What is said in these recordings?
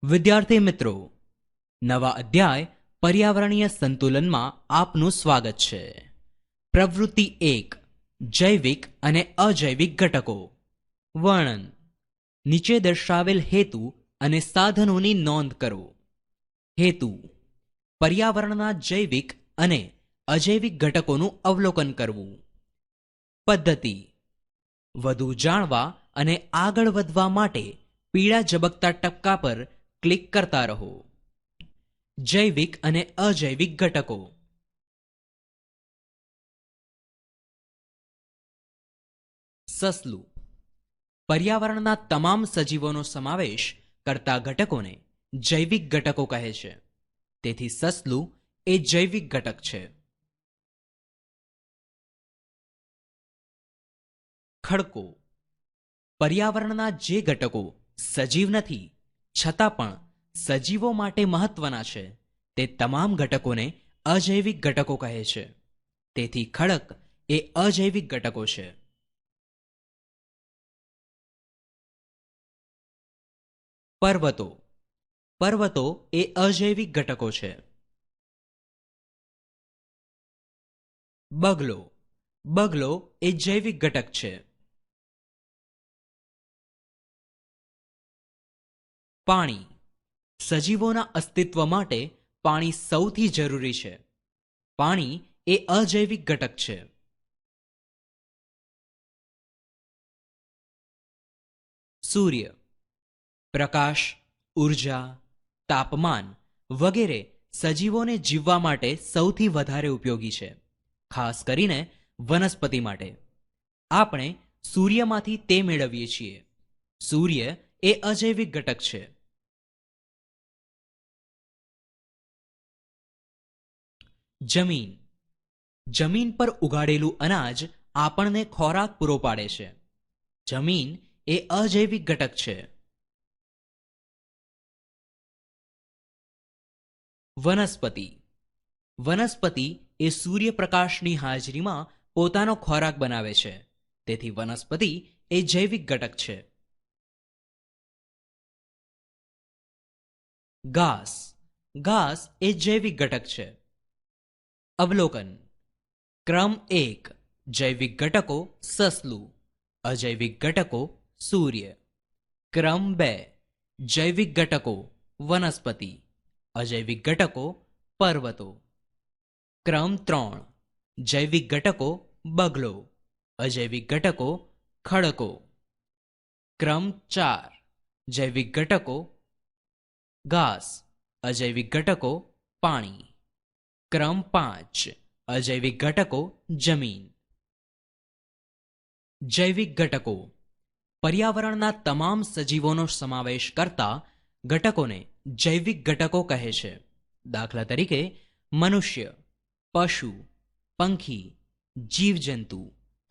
વિદ્યાર્થી મિત્રો, નવા અધ્યાય પર્યાવરણીય સંતુલનમાં આપનું સ્વાગત છે. પ્રવૃત્તિ 1, જૈવિક અને અજૈવિક ઘટકો. વર્ણન. નીચે દર્શાવેલ હેતુ અને સાધનોની નોંધ કરો. હેતુ: પર્યાવરણના જૈવિક અને અજૈવિક ઘટકોનું અવલોકન કરવું. પદ્ધતિ: વધુ જાણવા અને આગળ વધવા માટે પીળા ઝબકતા ટપકા પર ક્લિક કરતા રહો. જૈવિક અને અજૈવિક ઘટકો. સસલું. પર્યાવરણના તમામ સજીવોનો સમાવેશ કરતા ઘટકોને જૈવિક ઘટકો કહે છે. તેથી સસલું એ જૈવિક ઘટક છે. ખડકો. પર્યાવરણના જે ઘટકો સજીવ નથી છતાં પણ સજીવો માટે મહત્વના છે તે તમામ ઘટકોને અજૈવિક ઘટકો કહે છે. તેથી ખડક એ અજૈવિક ઘટકો છે. પર્વતો. પર્વતો એ અજૈવિક ઘટકો છે. બગલો. બગલો એ જૈવિક ઘટક છે. પાણી. સજીવોના અસ્તિત્વ માટે પાણી સૌથી જરૂરી છે. પાણી એ અજૈવિક ઘટક છે. સૂર્ય. પ્રકાશ, ઉર્જા, તાપમાન વગેરે સજીવોને જીવવા માટે સૌથી વધારે ઉપયોગી છે, ખાસ કરીને વનસ્પતિ માટે. આપણે સૂર્યમાંથી તે મેળવીએ છીએ. સૂર્ય એ અજૈવિક ઘટક છે. જમીન. જમીન પર ઉગાડેલું અનાજ આપણને ખોરાક પૂરો પાડે છે. જમીન એ અજૈવિક ઘટક છે. વનસ્પતિ. વનસ્પતિ એ સૂર્યપ્રકાશની હાજરીમાં પોતાનો ખોરાક બનાવે છે. તેથી વનસ્પતિ એ જૈવિક ઘટક છે. ઘાસ. ઘાસ એ જૈવિક ઘટક છે. અવલોકન. ક્રમ 1, જૈવિક ઘટકો સસલું, અજૈવિક ઘટકો સૂર્ય. ક્રમ 2, જૈવિક ઘટકો વનસ્પતિ, અજૈવિક ઘટકો પર્વતો. ક્રમ 3, જૈવિક ઘટકો બગલો, અજૈવિક ઘટકો ખડકો. ક્રમ 4, જૈવિક ઘટકો ઘાસ, અજૈવિક ઘટકો પાણી. ક્રમ 5, અજૈવિક ઘટકો જમીન. જૈવિક ઘટકો. પર્યાવરણના તમામ સજીવોનો સમાવેશ કરતા ઘટકોને જૈવિક ઘટકો કહે છે. દાખલા તરીકે મનુષ્ય, પશુ, પંખી, જીવજંતુ,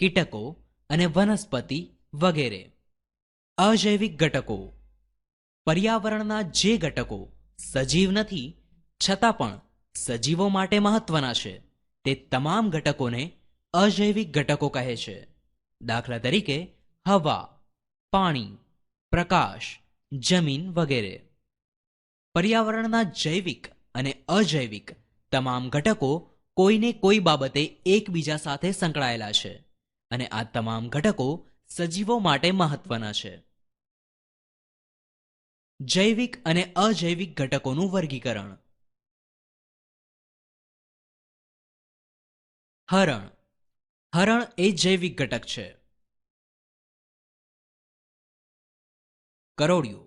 કીટકો અને વનસ્પતિ વગેરે. અજૈવિક ઘટકો. પર્યાવરણના જે ઘટકો સજીવ નથી છતાં પણ સજીવો માટે મહત્વના છે તે તમામ ઘટકોને અજૈવિક ઘટકો કહે છે. દાખલા તરીકે હવા, પાણી, પ્રકાશ, જમીન વગેરે. પર્યાવરણના જૈવિક અને અજૈવિક તમામ ઘટકો કોઈને કોઈ બાબતે એકબીજા સાથે સંકળાયેલા છે અને આ તમામ ઘટકો સજીવો માટે મહત્વના છે. જૈવિક અને અજૈવિક ઘટકોનું વર્ગીકરણ. હરણ. હરણ એ જૈવિક ઘટક છે. કરોળિયો.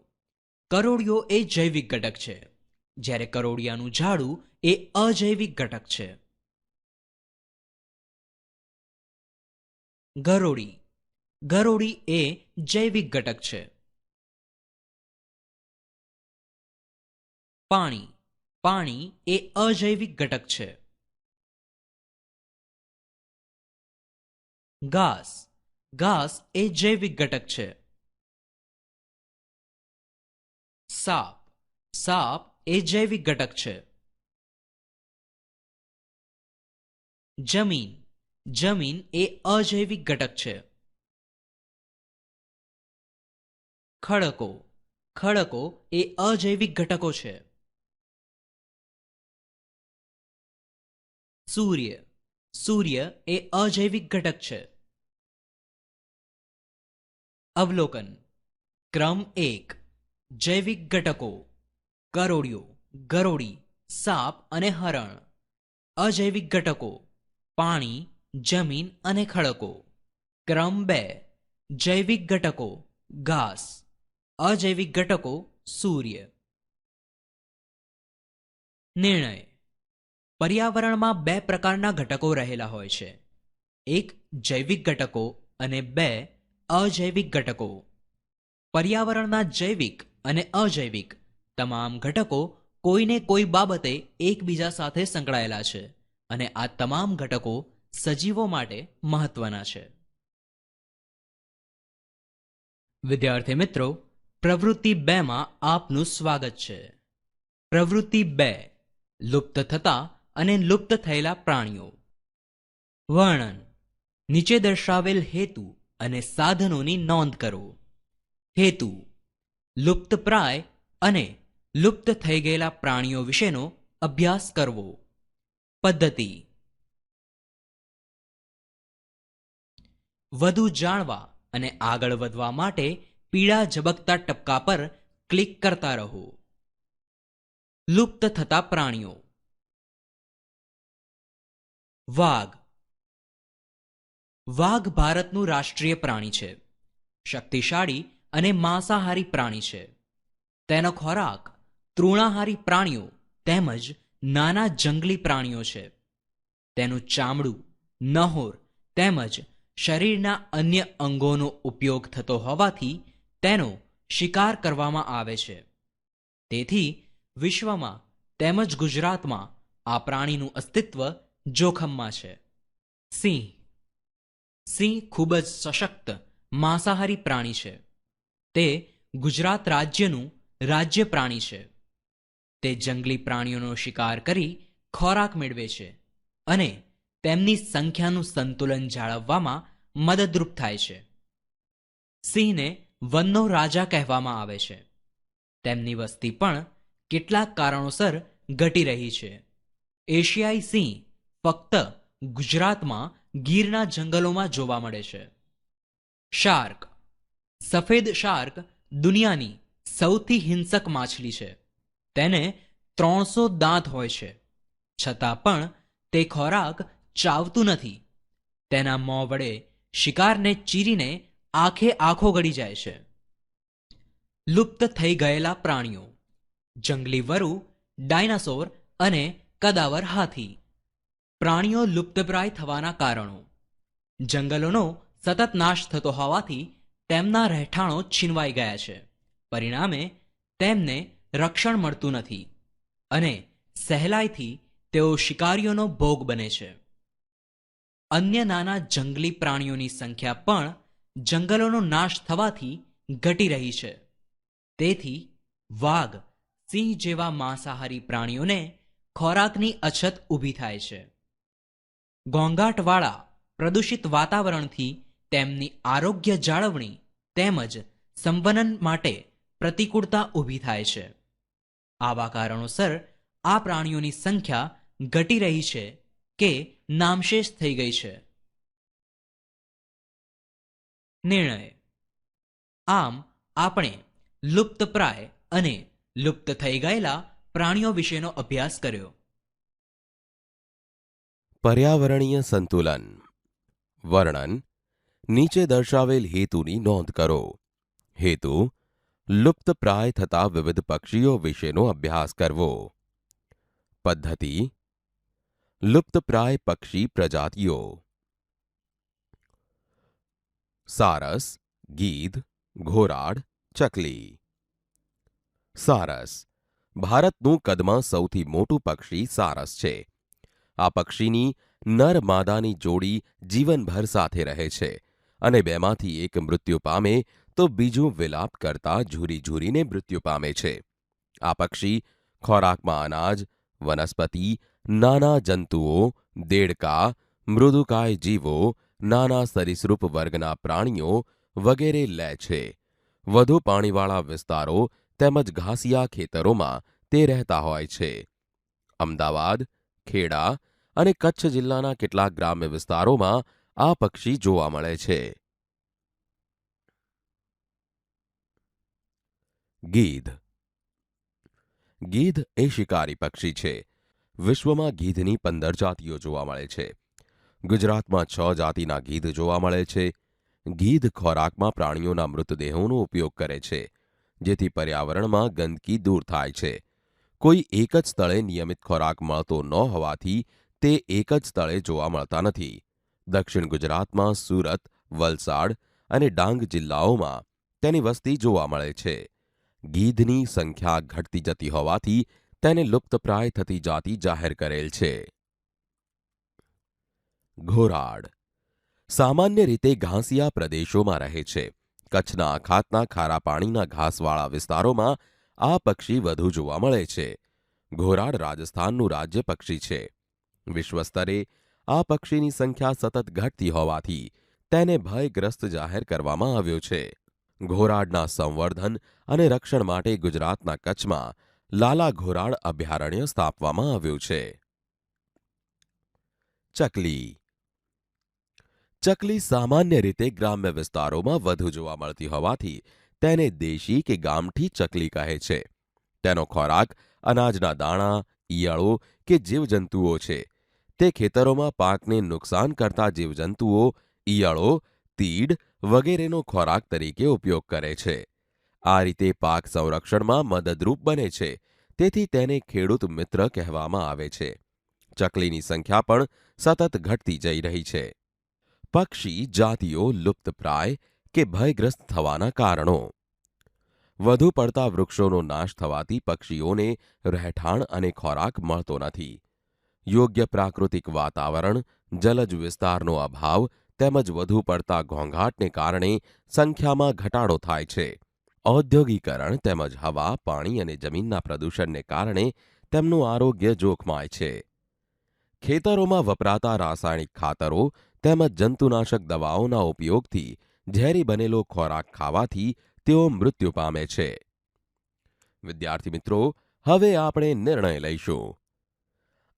કરોળિયો એ જૈવિક ઘટક છે, જ્યારે કરોળિયાનું ઝાડું એ અજૈવિક ઘટક છે. ગરોળી. ગરોળી એ જૈવિક ઘટક છે. પાણી. પાણી એ અજૈવિક ઘટક છે. ઘાસ. ઘાસ એ જૈવિક ઘટક છે. સાપ. સાપ એ જૈવિક ઘટક છે. જમીન. જમીન એ અજૈવિક ઘટક છે. ખડકો. ખડકો એ અજૈવિક ઘટકો છે. સૂર્ય, સૂર્ય એ અજૈવિક ઘટક છે. અવલોકન. ક્રમ 1. જૈવિક ઘટકો: કરોળિયો, ગરોળી, સાપ અને હરણ. અજૈવિક ઘટકો: પાણી, જમીન અને ખડકો. ક્રમ 2. જૈવિક ઘટકો: ઘાસ. અજૈવિક ઘટકો: સૂર્ય. નિર્ણય. પર્યાવરણમાં બે પ્રકારના ઘટકો રહેલા હોય છે. એક જૈવિક ઘટકો અને બે અજૈવિક ઘટકો. પર્યાવરણના જૈવિક અને અજૈવિક તમામ ઘટકો કોઈને કોઈ બાબતે એકબીજા સાથે સંકળાયેલા છે અને આ તમામ ઘટકો સજીવો માટે મહત્વના છે. વિદ્યાર્થી મિત્રો, પ્રવૃત્તિ 2 માં આપનું સ્વાગત છે. પ્રવૃત્તિ 2: લુપ્ત થતા અને લુપ્ત થયેલા પ્રાણીઓ. વર્ણન. નીચે દર્શાવેલ હેતુ અને સાધનોની નોંધ કરો. હેતુ: લુપ્તપ્રાય અને લુપ્ત થઈ ગયેલા પ્રાણીઓ વિશેનો અભ્યાસ કરવો. પદ્ધતિ: વધુ જાણવા અને આગળ વધવા માટે પીળા ઝબકતા ટપકા પર ક્લિક કરતા રહો. લુપ્ત થતા પ્રાણીઓ. વાઘ. વાઘ ભારતનું રાષ્ટ્રીય પ્રાણી છે. શક્તિશાળી અને માંસાહારી પ્રાણી છે. તેનો ખોરાક તૃણાહારી પ્રાણીઓ તેમજ નાના જંગલી પ્રાણીઓ છે. તેનું ચામડું, નહોર તેમજ શરીરના અન્ય અંગોનો ઉપયોગ થતો હોવાથી તેનો શિકાર કરવામાં આવે છે. તેથી વિશ્વમાં તેમજ ગુજરાતમાં આ પ્રાણીનું અસ્તિત્વ જોખમમાં છે. સિંહ. સિંહ ખૂબ જ સશક્ત માંસાહારી પ્રાણી છે. તે ગુજરાત રાજ્યનું રાજ્ય પ્રાણી છે. તે જંગલી પ્રાણીઓનો શિકાર કરી ખોરાક મેળવે છે અને તેમની સંખ્યાનું સંતુલન જાળવવામાં મદદરૂપ થાય છે. સિંહને વનનો રાજા કહેવામાં આવે છે. તેમની વસ્તી પણ કેટલાક કારણોસર ઘટી રહી છે. એશિયાઈ સિંહ ફક્ત ગુજરાતમાં ગીરના જંગલોમાં જોવા મળે છે. શાર્ક. સફેદ શાર્ક દુનિયાની સૌથી હિંસક માછલી છે. તેને 300 દાંત હોય છે, છતાં પણ તે ખોરાક ચાવતું નથી. તેના મોં વડે શિકારને ચીરીને આખે આખો ગળી જાય છે. લુપ્ત થઈ ગયેલા પ્રાણીઓ. જંગલી વરુ, ડાયનાસોર અને કદાવર હાથી. પ્રાણીઓ લુપ્તપ્રાય થવાના કારણો. જંગલોનો સતત નાશ થતો હોવાથી તેમના રહેઠાણો છીનવાઈ ગયા છે. પરિણામે તેમને રક્ષણ મળતું નથી અને સહેલાઈથી તેઓ શિકારીઓનો ભોગ બને છે. અન્ય નાના જંગલી પ્રાણીઓની સંખ્યા પણ જંગલોનો નાશ થવાથી ઘટી રહી છે. તેથી વાઘ, સિંહ જેવા માંસાહારી પ્રાણીઓને ખોરાકની અછત ઊભી થાય છે. ઘોંઘાટવાળા પ્રદૂષિત વાતાવરણથી તેમની આરોગ્ય જાળવણી તેમજ સંવનન માટે પ્રતિકૂળતા ઊભી થાય છે. આવા કારણોસર આ પ્રાણીઓની સંખ્યા ઘટી રહી છે કે નામશેષ થઈ ગઈ છે. નિર્ણય. આમ આપણે લુપ્તપ્રાય અને લુપ્ત થઈ ગયેલા પ્રાણીઓ વિશેનો અભ્યાસ કર્યો. પર્યાવરણીય સંતુલન. વર્ણન. નીચે દર્શાવેલ હેતુની નોંધ કરો. હેતુ: લુપ્તપ્રાય થતા વિવિધ પક્ષીઓ વિશેનો અભ્યાસ કરવો. પદ્ધતિ: લુપ્તપ્રાય પક્ષી પ્રજાતિઓ. સારસ, ગીધ, ઘોરાડ, ચકલી. સારસ. ભારતનું કદમાં સૌથી મોટું પક્ષી સારસ છે. આ પક્ષીની નર માદાની જોડી જીવનભર સાથે રહે છે અને બેમાંથી એક મૃત્યુ પામે તો બીજું વિલાપ કરતા ઝૂરી ઝૂરીને મૃત્યુ પામે છે. આ પક્ષી ખોરાકમાં અનાજ, વનસ્પતિ, નાના જંતુઓ, દેડકા, મૃદુકાય જીવો, નાના સરીસૃપ વર્ગના પ્રાણીઓ વગેરે લે છે. વધુ પાણીવાળા વિસ્તારો તેમજ ઘાસિયા ખેતરોમાં તે રહેતા હોય છે. અમદાવાદ, ખેડા અને કચ્છ જિલ્લાના કેટલાક ગ્રામ્ય વિસ્તારોમાં આ પક્ષી જોવા મળે છે. ગીધ. ગીધ એ શિકારી પક્ષી છે. વિશ્વમાં ગીધની 15 જાતિઓ જોવા મળે છે. ગુજરાતમાં 6 જાતિના ગીધ જોવા મળે છે. ગીધ ખોરાકમાં પ્રાણીઓના મૃતદેહોનો ઉપયોગ કરે છે, જેથી પર્યાવરણમાં ગંદકી દૂર થાય છે. કોઈ એક જ સ્થળે નિયમિત ખોરાક મળતો ન હોવાથી તે એક જ સ્થળે જોવા મળતા નથી. દક્ષિણ ગુજરાતમાં સુરત, વલસાડ અને ડાંગ જિલ્લાઓમાં તેની વસ્તી જોવા મળે છે. ગીધની સંખ્યા ઘટતી જતી હોવાથી તેને લુપ્તપ્રાય થતી જાતિ જાહેર કરેલ છે. ઘોરાડ. સામાન્ય રીતે ઘાસિયા પ્રદેશોમાં રહે છે. કચ્છના અખાતના ખારા પાણીના ઘાસવાળા વિસ્તારોમાં આ પક્ષી વધુ જોવા મળે છે. ઘોરાડ રાજસ્થાનનું રાજ્ય પક્ષી છે. વિશ્વ સ્તરે આ પક્ષીની સંખ્યા સતત ઘટતી હોવાથી તેને ભયગ્રસ્ત જાહેર કરવામાં આવ્યો છે. ઘોરાડના સંવર્ધન અને રક્ષણ માટે ગુજરાતના કચ્છમાં લાલા ઘોરાડ અભયારણ્ય સ્થાપવામાં આવ્યું છે. ચકલી. ચકલી સામાન્ય રીતે ગ્રામ્ય વિસ્તારોમાં વધુ જોવા મળતી હોવાથી તેને દેશી કે ગામઠી ચકલી કહે છે. તેનો ખોરાક અનાજના દાણા, ઈયળો કે જીવજંતુઓ છે. તે ખેતરોમાં પાકને નુકસાન કરતા જીવજંતુઓ, ઈયળો, તીડ વગેરેનો ખોરાક તરીકે ઉપયોગ કરે છે. આ રીતે પાક સંરક્ષણમાં મદદરૂપ બને છે. તેથી તેને ખેડૂત મિત્ર કહેવામાં આવે છે. ચકલીની સંખ્યા પણ સતત ઘટતી જઈ રહી છે. પક્ષી જાતિઓ લુપ્તપ્રાય કે ભયગ્રસ્ત થવાના કારણો. વધુ પડતા વૃક્ષોનો નાશ થવાથી પક્ષીઓને રહેઠાણ અને ખોરાક મળતો નથી. યોગ્ય પ્રાકૃતિક વાતાવરણ, જલજ વિસ્તારનો અભાવ તેમજ વધુ પડતા ઘોંઘાટને કારણે સંખ્યામાં ઘટાડો થાય છે. ઔદ્યોગિકરણ તેમજ હવા, પાણી અને જમીનના પ્રદૂષણને કારણે તેમનું આરોગ્ય જોખમાય છે. ખેતરોમાં વપરાતા રાસાયણિક ખાતરો તેમજ જંતુનાશક દવાઓના ઉપયોગથી ઝેરી બનેલો ખોરાક ખાવાથી તેઓ મૃત્યુ પામે છે. વિદ્યાર્થી મિત્રો, હવે આપણે નિર્ણય લઈશું.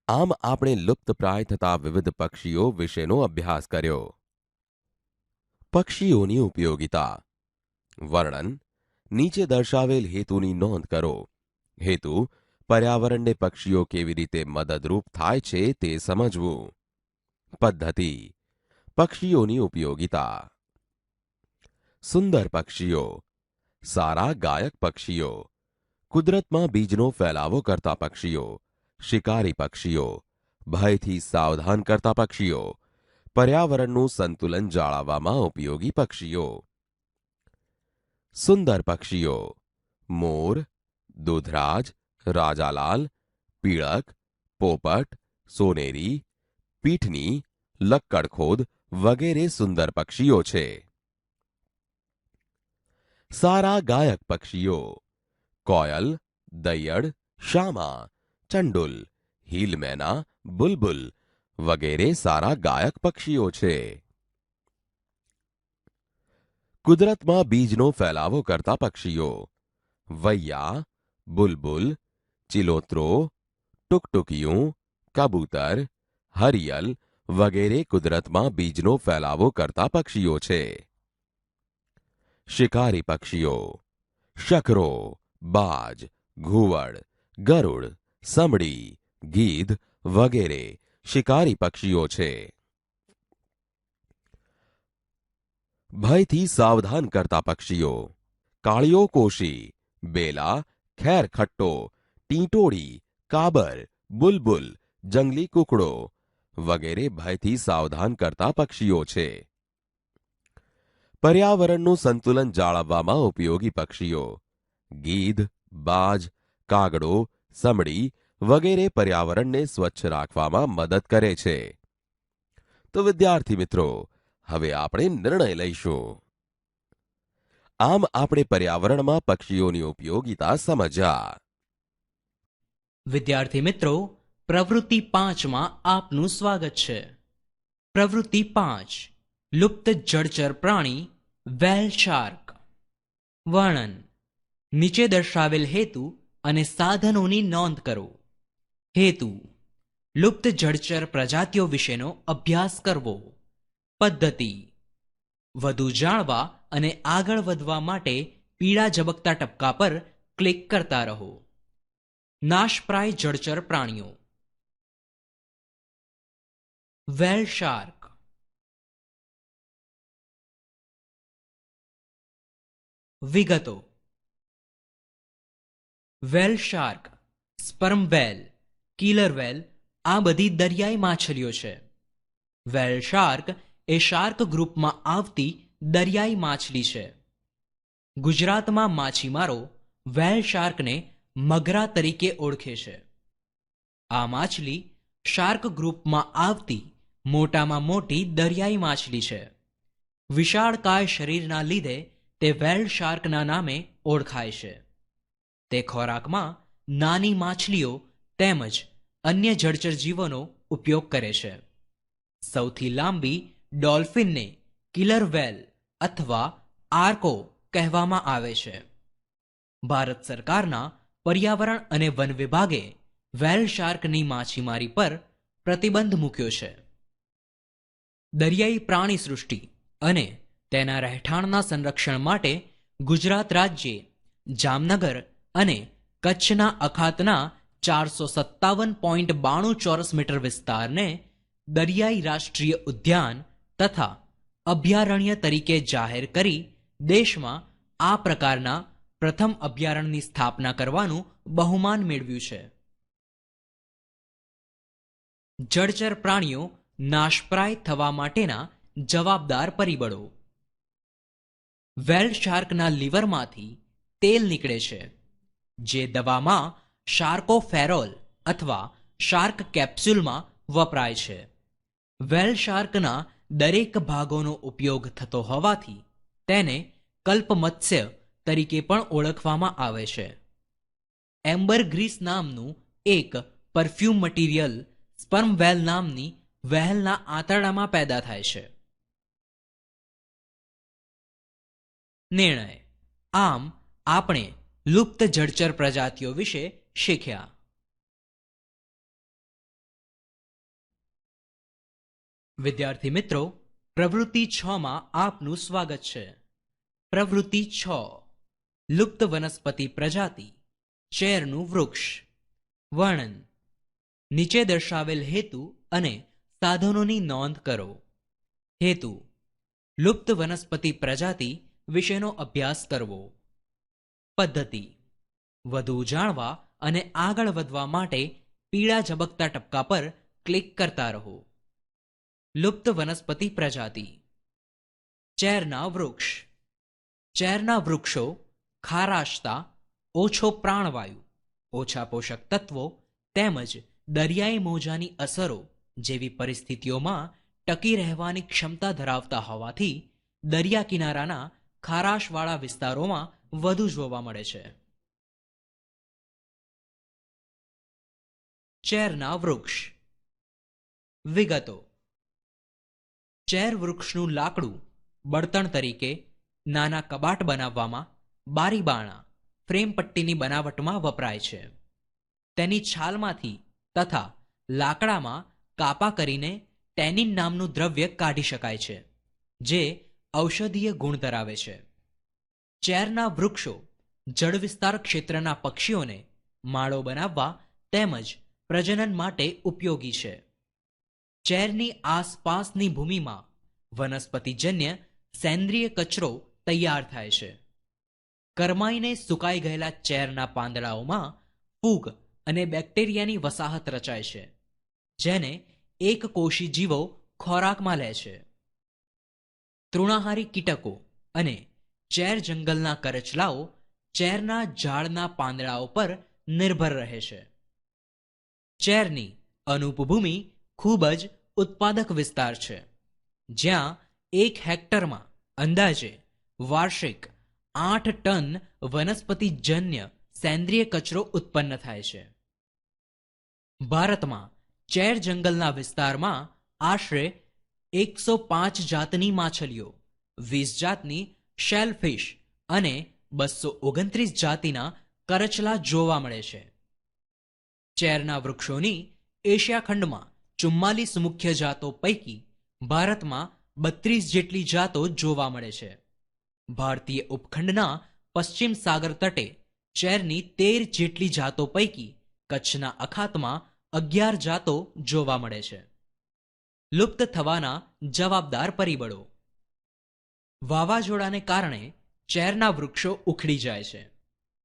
આમ આપણે લુપ્તપ્રાય થતા વિવિધ પક્ષીઓ વિશેનો અભ્યાસ કર્યો. પક્ષીઓની ઉપયોગિતા. વર્ણન. નીચે દર્શાવેલ હેતુની નોંધ કરો. હેતુ: પર્યાવરણને પક્ષીઓ કેવી રીતે મદદરૂપ થાય છે તે સમજવું. પદ્ધતિ: પક્ષીઓની ઉપયોગિતા. સુંદર પક્ષીઓ. સારા ગાયક પક્ષીઓ. કુદરતમાં બીજનો ફેલાવો કરતા પક્ષીઓ. શિકારી પક્ષીઓ. ભયથી સાવધાન કરતા પક્ષીઓ. પર્યાવરણનું સંતુલન જાળવવામાં ઉપયોગી પક્ષીઓ. સુંદર પક્ષીઓ: મોર, દૂધરાજ, રાજાલાલ, પીળક, પોપટ, સોનેરી, પીઠની, લક્કડખોદ વગેરે સુંદર પક્ષીઓ છે. સારા ગાયક પક્ષીઓ. કોયલ, દૈયડ, શામા, ચંડુલ, હીલમેના, બુલબુલ વગેરે સારા ગાયક પક્ષીઓ છે. કુદરતમાં બીજનો ફેલાવો કરતા પક્ષીઓ. વૈયા, બુલબુલ, ચિલોત્રો, ટુકટુકિયું, કબૂતર, હરિયલ વગેરે કુદરતમાં બીજનો ફેલાવો કરતા પક્ષીઓ છે. શિકારી પક્ષીઓ. શકરો, બાજ, ઘુવડ, ગરુડ, સમડી, ગીધ વગેરે શિકારી પક્ષીઓ છે. ભયથી સાવધાન કરતા પક્ષીઓ. કાળિયો કોશી, બેલા, ખેરખટ્ટો, ટીંટોળી, કાબર, બુલબુલ, જંગલી કુકડો વગેરે ભયથી સાવધાન કરતા પક્ષીઓ છે. પર્યાવરણનું સંતુલન જાળવવામાં ઉપયોગી પક્ષીઓ. ગીધ, બાજ, કાગડો, સમડી વગેરે પર્યાવરણને સ્વચ્છ રાખવામાં મદદ કરે છે. તો વિદ્યાર્થી મિત્રો, હવે આપણે નિર્ણય લઈશું. આમ આપણે પર્યાવરણમાં પક્ષીઓની ઉપયોગિતા સમજ્યા. વિદ્યાર્થી મિત્રો, પ્રવૃત્તિ 5માં આપનું સ્વાગત છે. પ્રવૃત્તિ 5: લુપ્ત જળચર પ્રાણી વેલ શાર્ક. વર્ણન. નીચે દર્શાવેલ હેતુ અને સાધનોની નોંધ કરો. હેતુ: લુપ્ત જળચર પ્રજાતિઓ વિશેનો અભ્યાસ કરવો. પદ્ધતિ: વધુ જાણવા અને આગળ વધવા માટે પીળા ઝબકતા ટપકા પર ક્લિક કરતા રહો. નાશપ્રાય જળચર પ્રાણીઓ. Whale shark. વિગતો: whale shark, sperm whale, killer whale આ બધી દરિયાઈ માછલીઓ છે. વ્હેલ શાર્ક એ શાર્ક ગ્રુપમાં આવતી દરિયાઈ માછલી છે. ગુજરાતમાં માછીમારો વ્હેલ શાર્કને મગરા તરીકે ઓળખે છે. આ માછલી શાર્ક ગ્રુપમાં આવતી મોટામાં મોટી દરિયાઈ માછલી છે. વિશાળકાય શરીરના લીધે તે વ્હેલ શાર્કના નામે ઓળખાય છે. તે ખોરાકમાં નાની માછલીઓ તેમજ અન્ય જળચર જીવોનો ઉપયોગ કરે છે. સૌથી લાંબી ડોલ્ફિનને કિલર વ્હેલ અથવા આર્કો કહેવામાં આવે છે. ભારત સરકારના પર્યાવરણ અને વન વિભાગે વ્હેલ શાર્કની માછીમારી પર પ્રતિબંધ મૂક્યો છે. દરિયાઈ પ્રાણી સૃષ્ટિ અને તેના રહેઠાણના સંરક્ષણ માટે ગુજરાત રાજ્યે જામનગર અને કચ્છના અખાતના 457.92 ચોરસ મીટર વિસ્તારને દરિયાઈ રાષ્ટ્રીય ઉદ્યાન તથા અભયારણ્ય તરીકે જાહેર કરી દેશમાં આ પ્રકારના પ્રથમ અભયારણ્યની સ્થાપના કરવાનું બહુમાન મેળવ્યું છે. જળચર પ્રાણીઓ નાશપ્રાય થવા માટેના જવાબદાર પરિબળો. વ્હેલ શાર્કના લીવરમાંથી તેલ નીકળે છે, જે દવામાં શાર્કોફેરોલ અથવા શાર્ક કેપ્સ્યુલમાં વપરાય છે. વ્હેલ શાર્કના દરેક ભાગોનો ઉપયોગ થતો હોવાથી તેને કલ્પમત્સ્ય તરીકે પણ ઓળખવામાં આવે છે. એમ્બરગ્રીસ નામનું એક પરફ્યુમ મટીરિયલ સ્પર્મ વ્હેલ નામની વ્હેલના આંતરડામાં પેદા થાય છે. નિર્ણય: આમ આપણે લુપ્ત જળચર પ્રજાતિઓ વિશે શીખ્યા. વિદ્યાર્થી મિત્રો, પ્રવૃત્તિ 6 માં આપનું સ્વાગત છે. પ્રવૃત્તિ 6: લુપ્ત વનસ્પતિ પ્રજાતિ ચેરનું વૃક્ષ. વર્ણન: નીચે દર્શાવેલ હેતુ અને સાધનોની નોંધ કરો. હેતુ: લુપ્ત વનસ્પતિ પ્રજાતિ વિશેનો અભ્યાસ કરવો. પદ્ધતિ: વધુ જાણવા અને આગળ વધવા માટે પીળા ઝબકતા ટપકા પર ક્લિક કરતા રહો. લુપ્ત વનસ્પતિ પ્રજાતિ. ચેરના વૃક્ષ. ચેરના વૃક્ષો ખારાશતા, ઓછો પ્રાણવાયુ, ઓછા પોષક તત્વો તેમજ દરિયાઈ મોજાની અસરો જેવી પરિસ્થિતિઓમાં ટકી રહેવાની ક્ષમતા ધરાવતા હોવાથી દરિયા કિનારાના ખારાશવાળા વિસ્તારોમાં વધુ જોવા મળે છે. ચેરના વૃક્ષ. વિગતો: ચેર વૃક્ષનું લાકડું બળતણ તરીકે નાના કબાટ બનાવવામાં, બારીબારણા, ફ્રેમ પટ્ટીની બનાવટમાં વપરાય છે. તેની છાલમાંથી તથા લાકડામાં કાપા કરીને ટેનિન નામનું દ્રવ્ય કાઢી શકાય છે, જે ઔષધીય ગુણ ધરાવે છે. ચેરના વૃક્ષો જળવિસ્તાર ક્ષેત્રના પક્ષીઓને માળો બનાવવા તેમજ પ્રજનન માટે ઉપયોગી છે. ચેરની આસપાસની ભૂમિમાં વનસ્પતિજન્ય સેન્દ્રિય કચરો તૈયાર થાય છે. કરમાઈને સુકાઈ ગયેલા ચેરના પાંદડાઓમાં ફૂગ અને બેક્ટેરિયાની વસાહત રચાય છે, જેને એક કોષી જીવો ખોરાકમાં લે છે. તૃણાહારી કીટકો અને ચેર જંગલના કરચલાઓ ચેરના ઝાડના પાંદડાઓ પર નિર્ભર રહે છે. ચેરની અનુપભૂમિ ખૂબ જ ઉત્પાદક વિસ્તાર છે, જ્યાં 1 હેક્ટરમાં અંદાજે વાર્ષિક 8 ટન વનસ્પતિજન્ય સેન્દ્રિય કચરો ઉત્પન્ન થાય છે. ભારતમાં ચેર જંગલના વિસ્તારમાં આશરે 105 જાતની માછલીઓ, 20 જાતની શેલફિશ અને 229 જાતિના કરચલા જોવા મળે છે. ચેરના વૃક્ષોની એશિયા ખંડમાં 44 મુખ્ય જાતો પૈકી ભારતમાં 32 જેટલી જાતો જોવા મળે છે. ભારતીય ઉપખંડના પશ્ચિમ સાગર તટે ચેરની 13 જેટલી જાતો પૈકી કચ્છના અખાતમાં 11 જાતો જોવા મળે છે. લુપ્ત થવાના જવાબદાર પરિબળો. વાવાઝોડાને કારણે ચેરના વૃક્ષો ઉખડી જાય છે.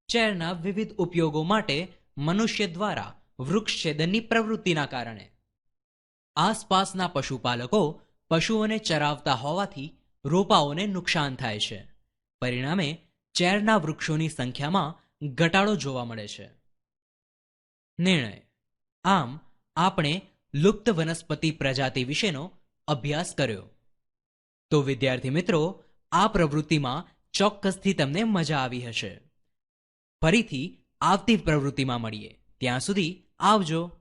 ચેરના વિવિધ ઉપયોગો માટે મનુષ્ય દ્વારા વૃક્ષછેદનની પ્રવૃત્તિના કારણે. આસપાસના પશુપાલકો પશુઓને ચરાવતા હોવાથી રોપાઓને નુકસાન થાય છે. પરિણામે ચેરના વૃક્ષોની સંખ્યામાં ઘટાડો જોવા મળે છે. નિર્ણય. આમ આપણે લુપ્ત વનસ્પતિ પ્રજાતિ વિશેનો અભ્યાસ કર્યો. તો વિદ્યાર્થી મિત્રો, આ પ્રવૃત્તિમાં ચોક્કસથી તમને મજા આવી હશે. ફરીથી આવતી પ્રવૃત્તિમાં મળીએ. ત્યાં સુધી આવજો.